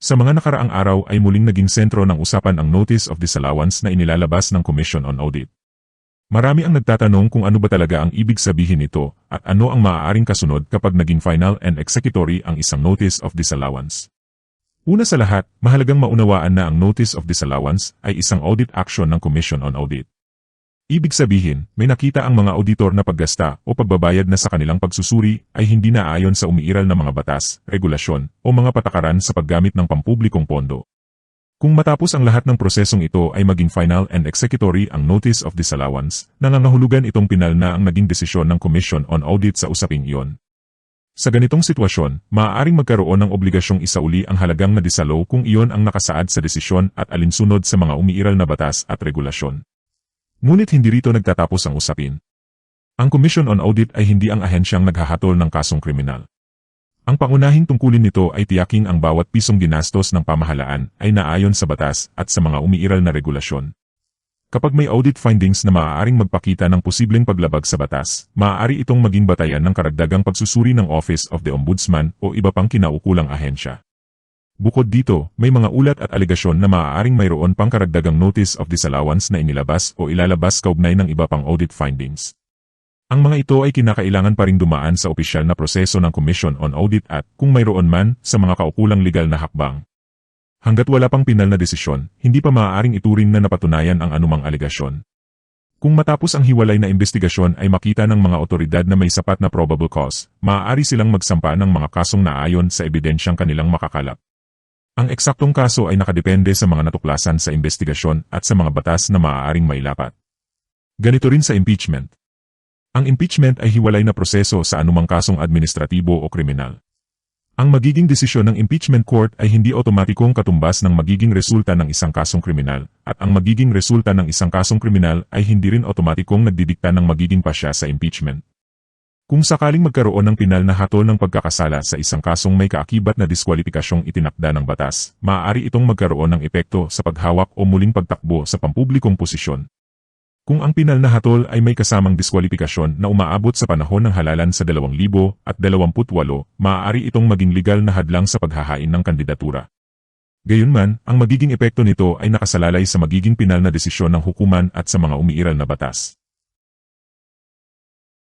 Sa mga nakaraang araw ay muling naging sentro ng usapan ang Notice of Disallowance na inilalabas ng Commission on Audit. Marami ang nagtatanong kung ano ba talaga ang ibig sabihin nito at ano ang maaaring kasunod kapag naging final and executory ang isang Notice of Disallowance. Una sa lahat, mahalagang maunawaan na ang Notice of Disallowance ay isang audit action ng Commission on Audit. Ibig sabihin, may nakita ang mga auditor na paggasta o pagbabayad na sa kanilang pagsusuri ay hindi naayon sa umiiral na mga batas, regulasyon, o mga patakaran sa paggamit ng pampublikong pondo. Kung matapos ang lahat ng prosesong ito ay maging final and executory ang Notice of Disallowance, nangangahulugan itong pinal na ang naging desisyon ng Commission on Audit sa usaping iyon. Sa ganitong sitwasyon, maaaring magkaroon ng obligasyong isauli ang halagang nadisalo kung iyon ang nakasaad sa desisyon at alinsunod sa mga umiiral na batas at regulasyon. Ngunit hindi rito nagtatapos ang usapin. Ang Commission on Audit ay hindi ang ahensyang naghahatol ng kasong kriminal. Ang pangunahing tungkulin nito ay tiyaking ang bawat pisong ginastos ng pamahalaan ay naayon sa batas at sa mga umiiral na regulasyon. Kapag may audit findings na maaaring magpakita ng posibleng paglabag sa batas, maaari itong maging batayan ng karagdagang pagsusuri ng Office of the Ombudsman o iba pang kinaukulang ahensya. Bukod dito, may mga ulat at alegasyon na maaaring mayroon pang karagdagang Notice of Disallowance na inilabas o ilalabas kaugnay ng iba pang audit findings. Ang mga ito ay kinakailangan pa ring dumaan sa opisyal na proseso ng Commission on Audit at, kung mayroon man, sa mga kaukulang legal na hakbang. Hanggat wala pang pinal na desisyon, hindi pa maaaring ituring na napatunayan ang anumang alegasyon. Kung matapos ang hiwalay na investigasyon ay makita ng mga otoridad na may sapat na probable cause, maaari silang magsampa ng mga kasong naayon sa ebidensyang kanilang makakalap. Ang eksaktong kaso ay nakadepende sa mga natuklasan sa investigasyon at sa mga batas na maaaring mailapat. Ganito rin sa impeachment. Ang impeachment ay hiwalay na proseso sa anumang kasong administratibo o kriminal. Ang magiging desisyon ng impeachment court ay hindi otomatikong katumbas ng magiging resulta ng isang kasong kriminal, at ang magiging resulta ng isang kasong kriminal ay hindi rin otomatikong nagdidikta ng magiging pasya sa impeachment. Kung sakaling magkaroon ng pinal na hatol ng pagkakasala sa isang kasong may kaakibat na diskwalipikasyong itinakda ng batas, maaari itong magkaroon ng epekto sa paghawak o muling pagtakbo sa pampublikong posisyon. Kung ang pinal na hatol ay may kasamang diskwalipikasyon na umaabot sa panahon ng halalan sa 2028, maaari itong maging legal na hadlang sa paghahain ng kandidatura. Gayunman, ang magiging epekto nito ay nakasalalay sa magiging pinal na desisyon ng hukuman at sa mga umiiral na batas.